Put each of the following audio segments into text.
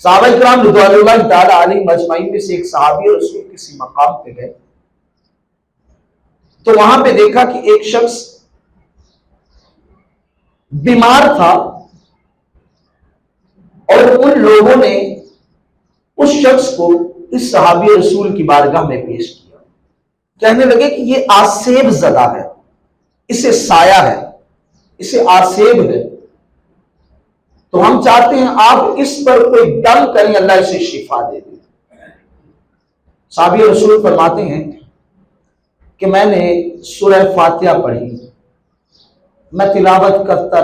صحابہ کرام رضوان اللہ تعالی علیہم اجمعین میں سے ایک صحابی رسول کسی مقام پہ گئے تو وہاں پہ دیکھا کہ ایک شخص بیمار تھا اور ان لوگوں نے اس شخص کو اس صحابی رسول کی بارگاہ میں پیش کیا، کہنے لگے کہ یہ آسیب زدہ ہے، اسے سایہ ہے، اسے آسیب ہے، تو ہم چاہتے ہیں آپ اس پر کوئی دم کریں، اللہ اسے شفا دے دے۔ صحابی رسول فرماتے ہیں کہ میں نے سورہ فاتحہ پڑھی، میں تلاوت کرتا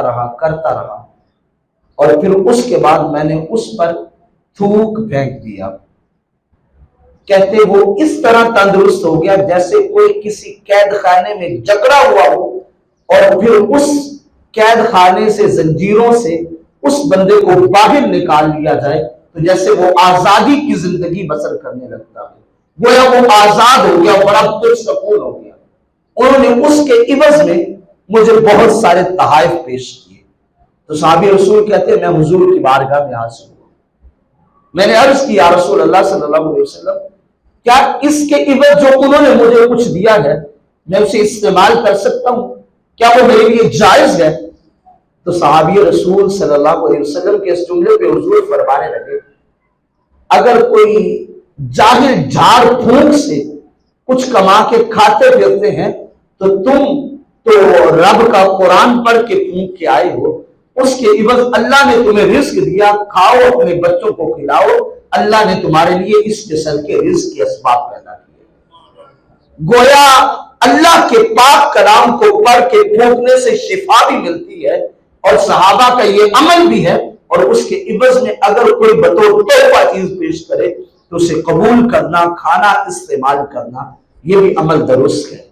رہا اور پھر اس کے بعد میں نے اس پر تھوک پھینک دیا۔ کہتے وہ اس طرح تندرست ہو گیا جیسے کوئی کسی قید خانے میں جکڑا ہوا ہو اور پھر اس قید خانے سے زنجیروں سے اس بندے کو باہر نکال لیا جائے تو جیسے وہ آزادی کی زندگی بسر کرنے لگتا ہے، گویا وہ آزاد ہو گیا، بڑا پرسکون ہو گیا۔ انہوں نے اس کے عوض میں مجھے بہت سارے تحائف پیش کیے۔ تو صحابی رسول کہتے ہیں میں حضور کی بارگاہ میں حاضر ہوا، میں نے عرض کی یا رسول اللہ صلی اللہ علیہ وسلم کیا اس کے عوض جو انہوں نے مجھے کچھ دیا ہے میں اسے استعمال کر سکتا ہوں، کیا وہ میرے لیے جائز ہے؟ تو صحابی رسول صلی اللہ علیہ وسلم کے اس جملے پہ حضور فرمانے لگے اگر کوئی جاہل جھاڑ پھونک سے کچھ کما کے کھاتے پھرتے ہیں تو تم تو رب کا قرآن پڑھ کے پھونک کے آئے ہو، اس کے عوض اللہ نے تمہیں رزق دیا، کھاؤ، اپنے بچوں کو کھلاؤ، اللہ نے تمہارے لیے اس قسم کے رزق کے اسباب پیدا کیے۔ گویا اللہ کے پاک کلام کو پڑھ کے پھونکنے سے شفا بھی ملتی ہے اور صحابہ کا یہ عمل بھی ہے، اور اس کے عوض میں اگر کوئی بطور تحفہ چیز پیش کرے تو اسے قبول کرنا، کھانا استعمال کرنا، یہ بھی عمل درست ہے۔